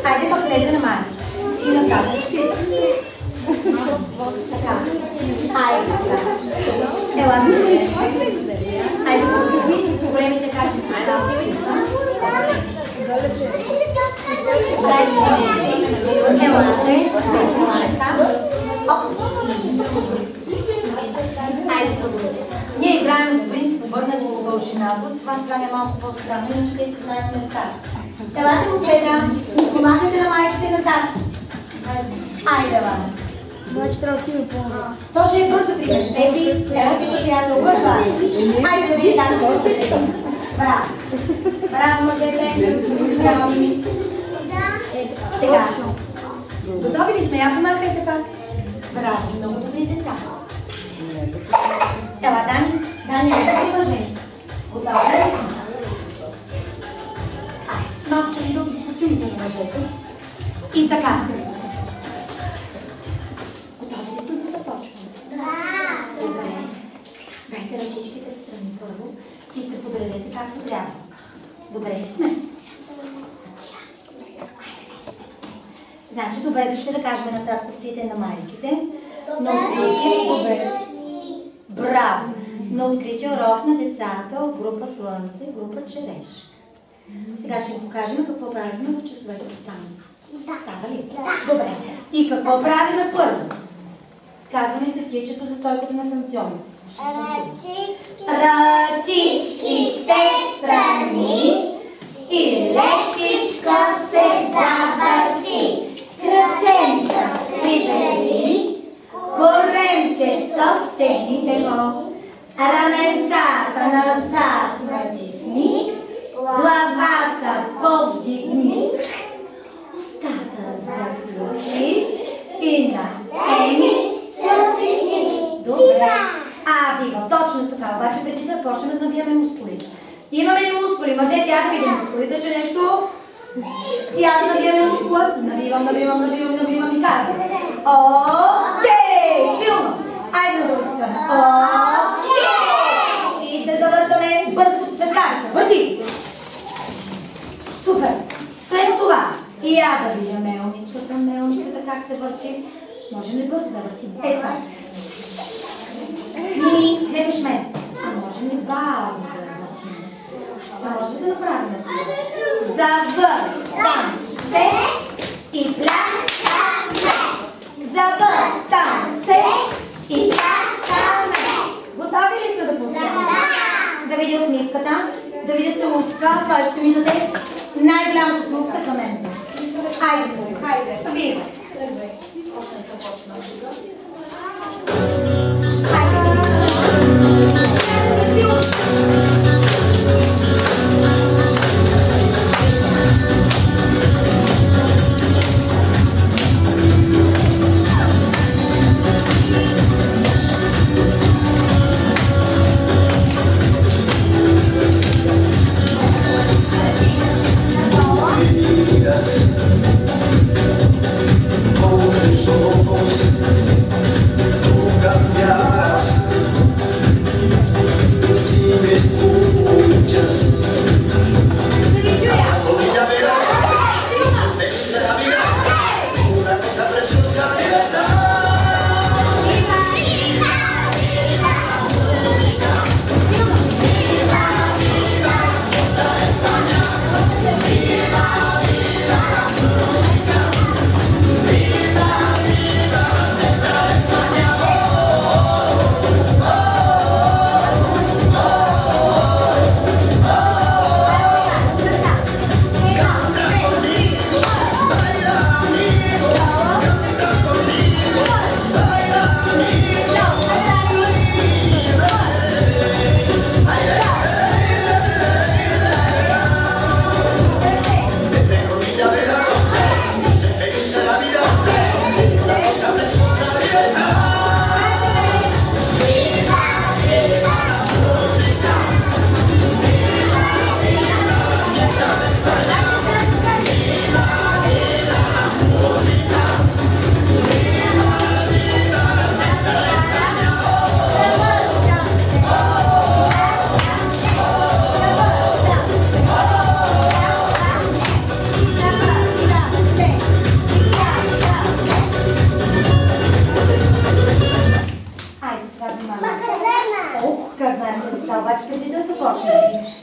Айде пък влезе на Мария. И нататък. Така. Айде. Ела, айде, големите карти са ставки. Елате. Айде, ние играем в принцип обърнати по вълшината, с това сега е малко по-странно, иначе те си знаят места. Елате, момчета, помагайте на майките на тата. Айде, Елате. Значи трябва да ти ми помогнат. То ще е бързо при теб. Еди, ела ти приятел, бърза. Айде да види тази момчета. Браво. Браво, мъжете. Браво, Мими. Сега. Готови ли сме? Я помагайте пак. Браво, много добри деца. Ела, Дани. Дани, добри мъже. Готови ли сме? Малко ще ви добри костюмите за мъжете. И така. Готови ли сме да започваме? Да! Добре. Дайте ръчичките в страни първо и се подредете както трябва. Добре ли сме? Значи, добре дошли да кажем на татковците на майките. На откритие, добре. Браво! На откритие урок на децата от група Слънце, група Череш. Сега ще им покажем какво правим в часовете по танци. Става ли? Добре. И какво правим първо? Казваме се скетчето за стойката на танционите. Ръчичките страни и лекичко се завърти. Кръченца прибери, коремчето стегните го, раменцата назад натисни, главата повдигни, устата заключи и на Еми се усмихни. Добре. Дига, точно така. Обаче преди да почнем да навиваме мускулите. Имаме ли мускули? Мъжете, я да видим мускулите, че нещо... Я да навиваме мускула. Навивам и казвам. Окей! Силно! Айде на другата страна. Окей! И се завъртаме бързо като светкавица. Върти! Супер! След това я да видим мелницата как се върти. Може ли бързо да въртим? Ето. Мими, гледаш мен. Може ли бавно да въртим? Може ли да направим? Завъртам се и пляскаме. Завъртам се и пляскаме. Готови ли сме да пускаме? Да видя усмивката, да видя целувка, кой ще ми даде най-голямата целувка за мен. Хайде, Слуви. Хайде. Вие. Още не съм почнала. Con tus ojos, tu cambio.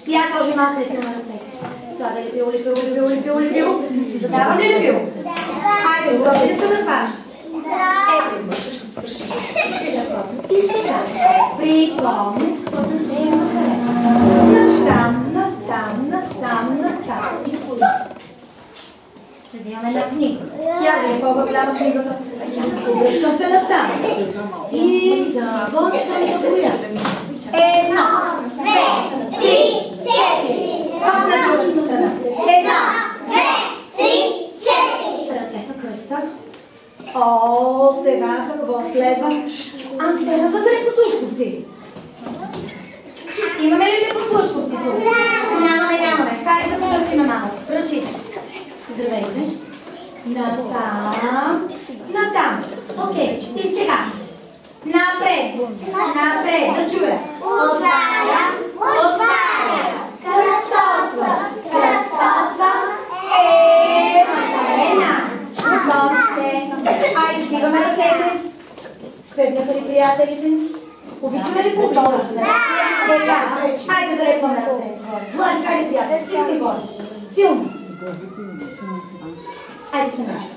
И аз сложи малко лепил на ръцете. Слага лепил. Задавам ли лепил? Хайде, готови ли са да хваща? Ето, свърши. И сега, припомни, какво да взема насам, натам. И коли. Взимаме една книга. Я да е по-голяма книгата. Обръщам се насам. И започвам да боя. 1, 2, 3, 4. Ход на другата страна. 1, 2, 3, 4. Ръцете кръста. О, сега какво следва? Антената за непослушковци. Имаме ли непослушковци тук? Нямаме. Хайде да потърсиме малко. Ръчички. Здравейте. Насам. Натам. Окей. И сега. Напред. Да чуя. Отваря. Кръстосвам. Макарена. Готовите. Айде, стигаме ръцете. Седнаха ли приятелите? Обичаме ли публиката? Така. Айде да залепваме ръцете. Влади, хайде, приятели. Стискай горе. Силно. Айде се наша.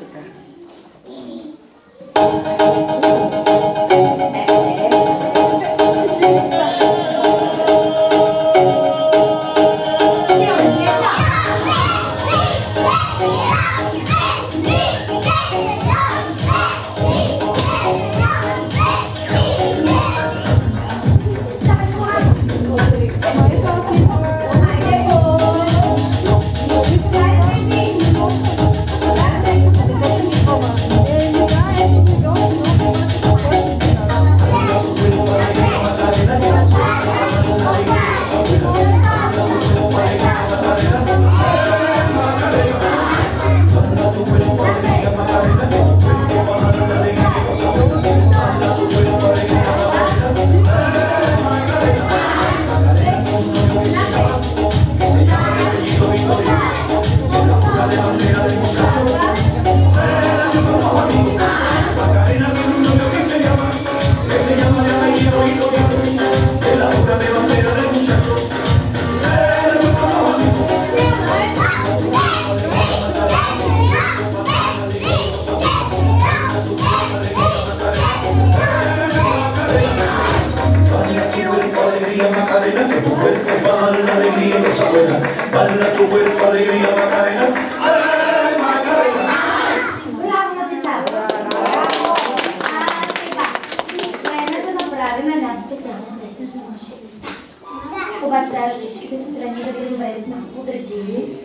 Обаче дай ръчичките в страни, да ви добре да сме се подредили.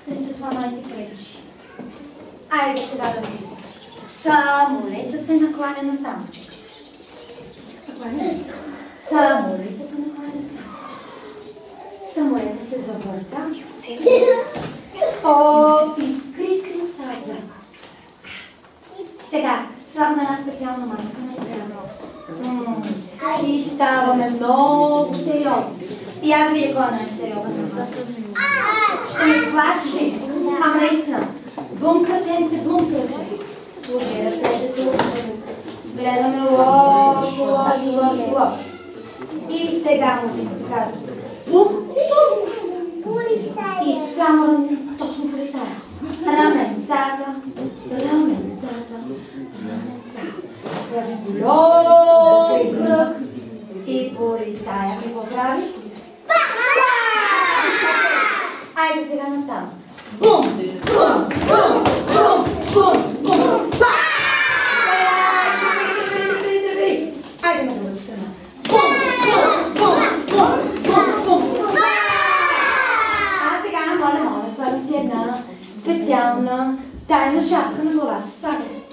Да ни за това май ти пречи. Айде сега да видим. Самолета се накланя насам. Самолета се накланя насам. Самолета се завърта. О, искри крицата. Сега, слагаме една специална маска на лицето. И ставаме много сериозни. И аз видя кой е най-сериозен. Ще ме сплаши. Ама наистина. Бункраченце. Служи ръцете, гледаме лошо. И сега музиката казва. Бум! И само точно представя. Раменцата. Прави голям кръг и полицая. Какво прави? Айде сега настава. Бум! Айде на другата страна. А сега, моля, слагам си една специална тайна шапка на главата. Слагай.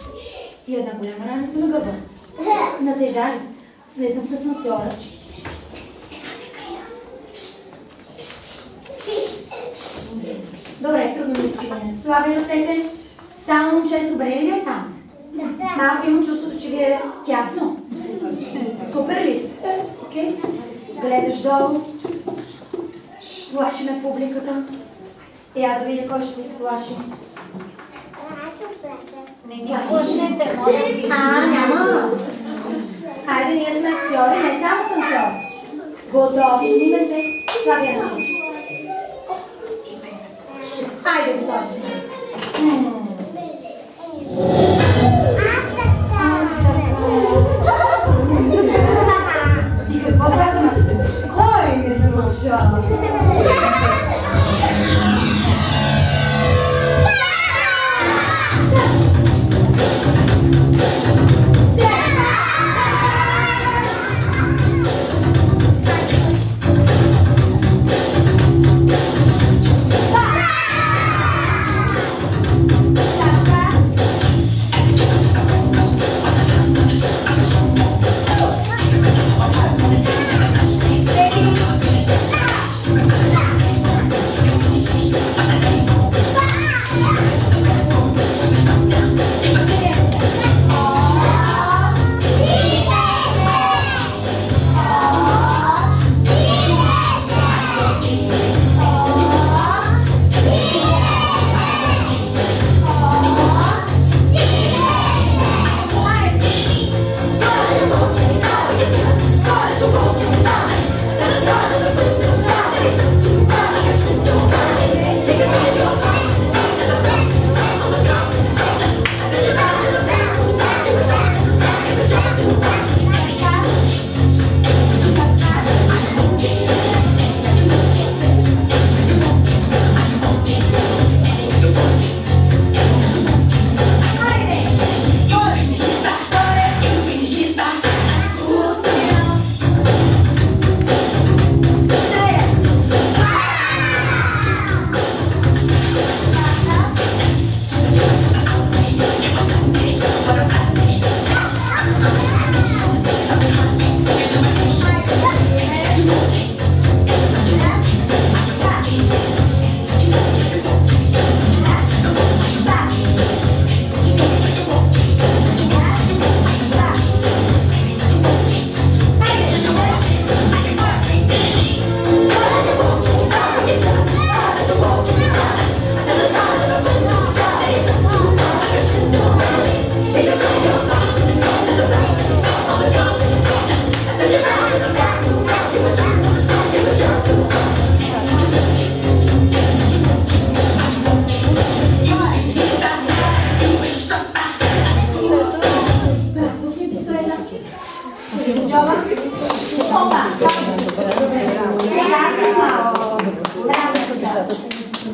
И една голяма раница на гърба. Натежали. Слезам с асансьора. Добре, трудно ми скидане. Слагай ръцете. Само момче, добре ли е там? Малко имам чувството, че ви е тясно. Супер ли сте? Окей. Гледаш долу. Плаши ме публиката. И аз да видя кой ще се сплаши. Плашете, моля ви. Няма. Хайде, ние сме актьори, не само танцори. Готови, мимете. Слагай ръчички.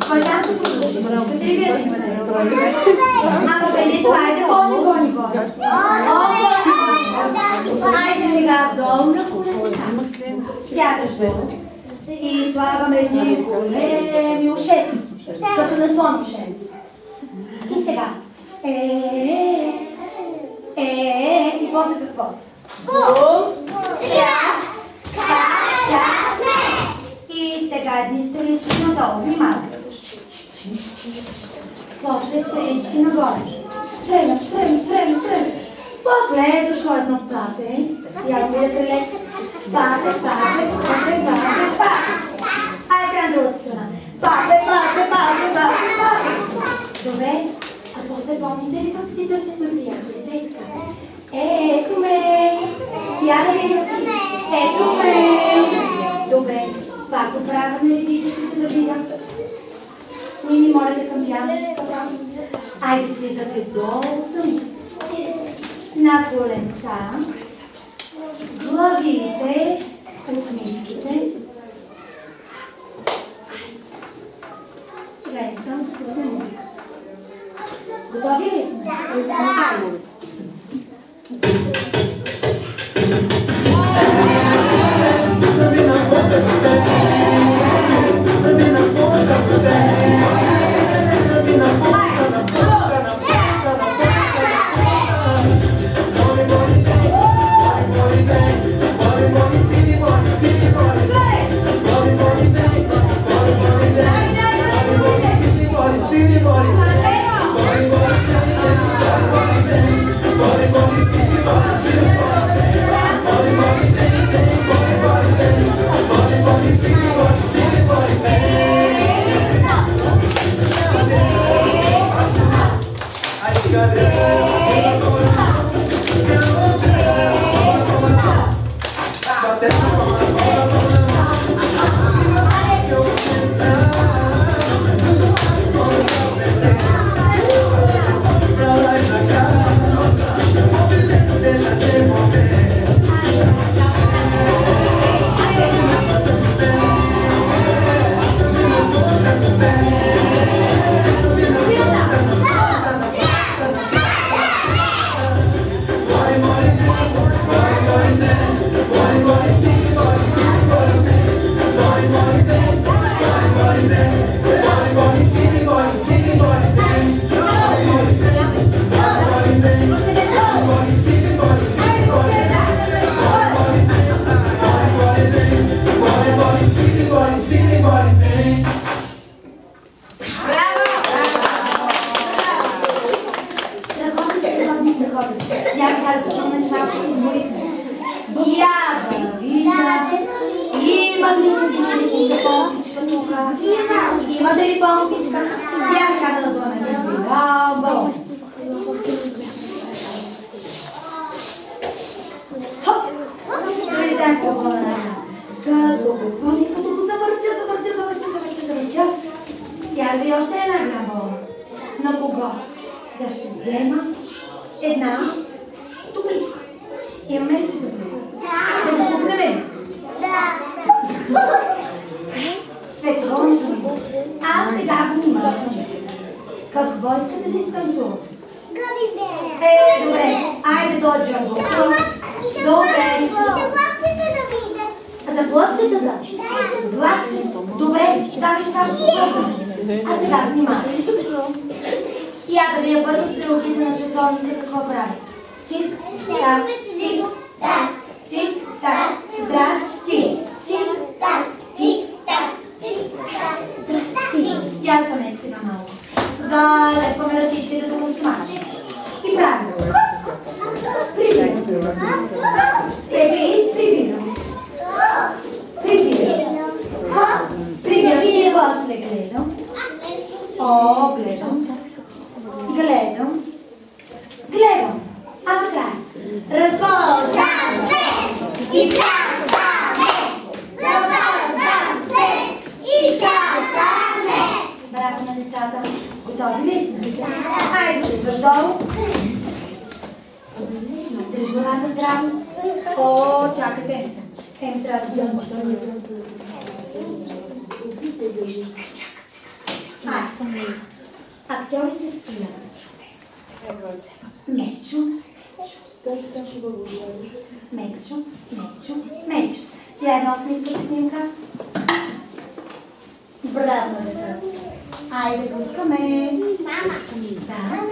Спойлянко продължи. Искате ли вие да имате спойлянко? Ама преди това, айде гони. Айде сега долу на колената. Сядаш долу. И слагаме едни големи ушети, като на слон ушенци. И сега. И после какво? Бум, тряс, скачаме. И сега едни стрелички надолу. Внимавайте. После стрелички нагоре. Стрелям. После е дошло едно пате. Явно е криле. Пате. Айде сега на другата страна. Пате. Добре. А после помните ли как си търсихме приятелите? Ето ме! Я да видя. Ето ме! Добре. Пак оправяме редичките да видя. Не ми молите към пяната. Айде слизате долу сами. На коленца. Главите. Усмивките. Сега е само да пусне музика. Готови ли сме? Айде. Имате ли помощничка? Я сега да надуваме нещо. Браво! Слизам по колена. Като го завъртя. Я да и още една голяма. На кого? Сега ще взема една дуплика. Имаме ли си дуплика? Да го пукнем? Да. Светло съм. Аз сега внимавам. Какво искате да изтанцувам? Добре. Айде до джамбо. Добре. За плътчетата? Добре. Дай ми как ще плътваме. А сега внимавай. Я да вия първо стрелките на часовника какво прави. Чик, так, чик, так, чик, так, здрасти. Чик, так, чик, так, чик, так, здрасти. Я станете сега малко. Залепваме ръчичките да го смачи. И правим. Прибирам. Прибирам. Прибирам. И после гледам. О, гледам. А накрая. Разположам се и плясваме. Завъртам се и чакаме. Браво на децата. Готови ли сме? Айде се долу. Дръж главата здраво. О, чакайте. Трябва да се научи. Чакай. актьорите стоят. Мечо, Мечо. Я една снимка. Браво на децата. Айде, пускаме. Мама. Да.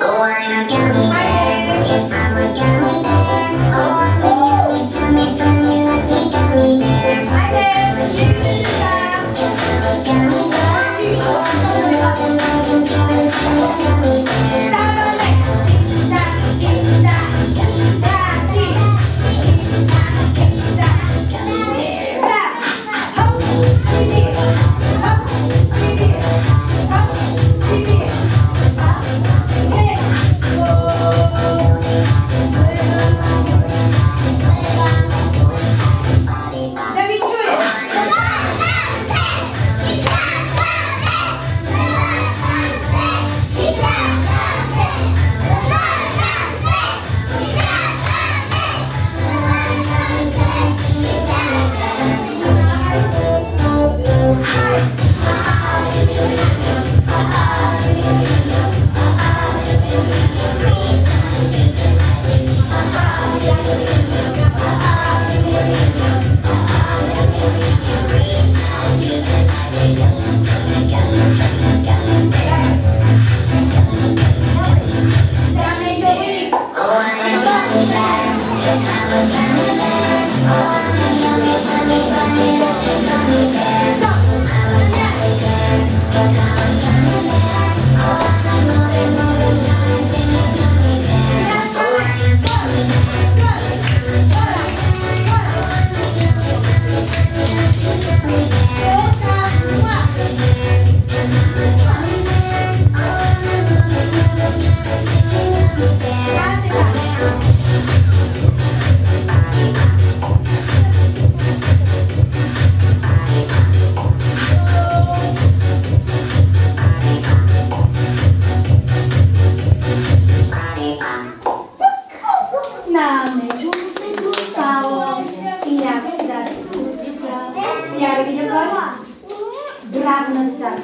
Браво на децата.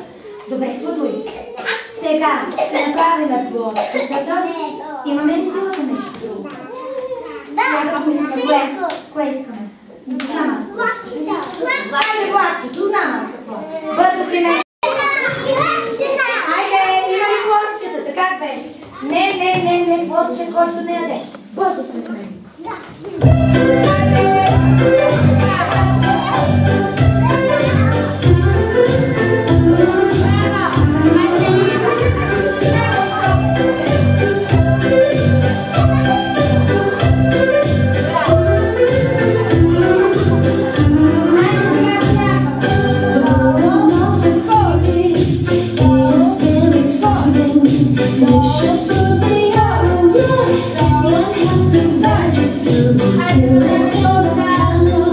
Добре, сладуй. Сега ще направим плочката. Имаме ли сила за нещо друго? Сега да помислим. Кое искаме? Знам аз плочката. Айде, плачето, знам аз какво. Бързо при мен. Айде, има ли плочката? Как беше? Не, плоче, който не яде. Бързо след мен. I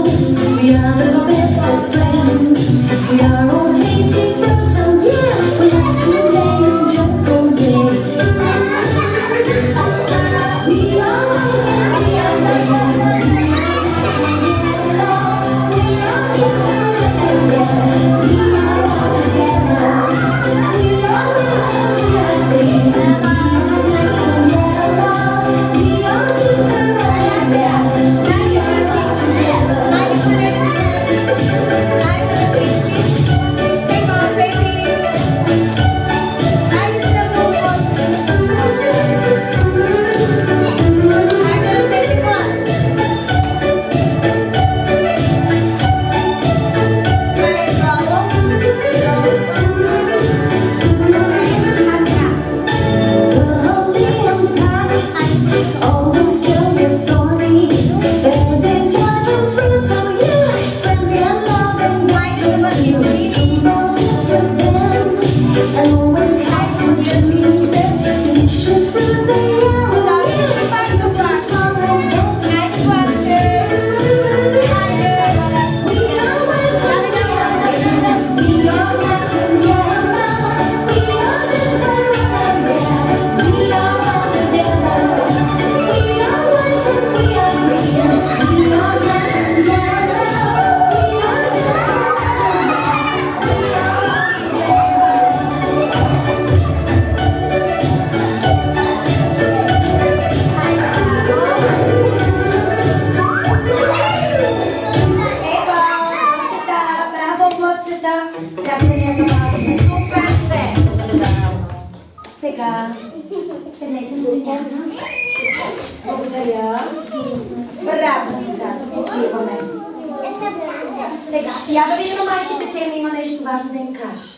почиваме. Сега, я да видим майките, че има нещо важно да им каже.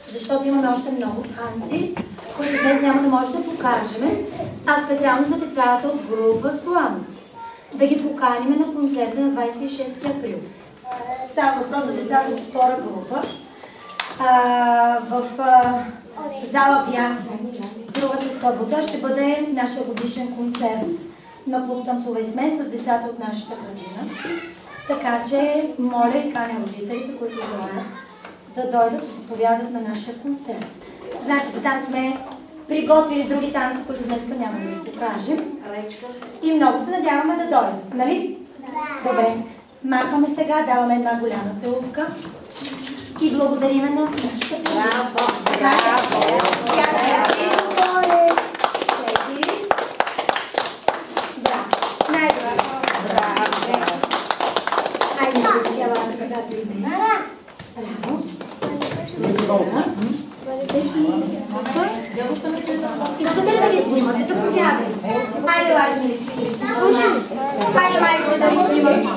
Защото имаме още много танци, които днес няма да може да покажем, а специално за децата от група Слънце. Да ги поканим на концерта на 26 април. Става въпрос за децата от втора група. В зала Вясен другата събота ще бъде нашия годишен концерт на клуб Танцува и смей с децата от нашата градина. Така че моля и каня родителите, които желаят да дойдат да се повядат на нашия концерт. Значи там сме приготвили други танци, които днес няма да ви покажем. И много се надяваме да дойдат, нали? Да. Добре. Махаме сега, даваме една голяма целувка и благодариме на нашата градина. Браво! Искате ли да ги снимате? Заповядайте. Хайде, Лажи. Хайде, майко, да ви снимате.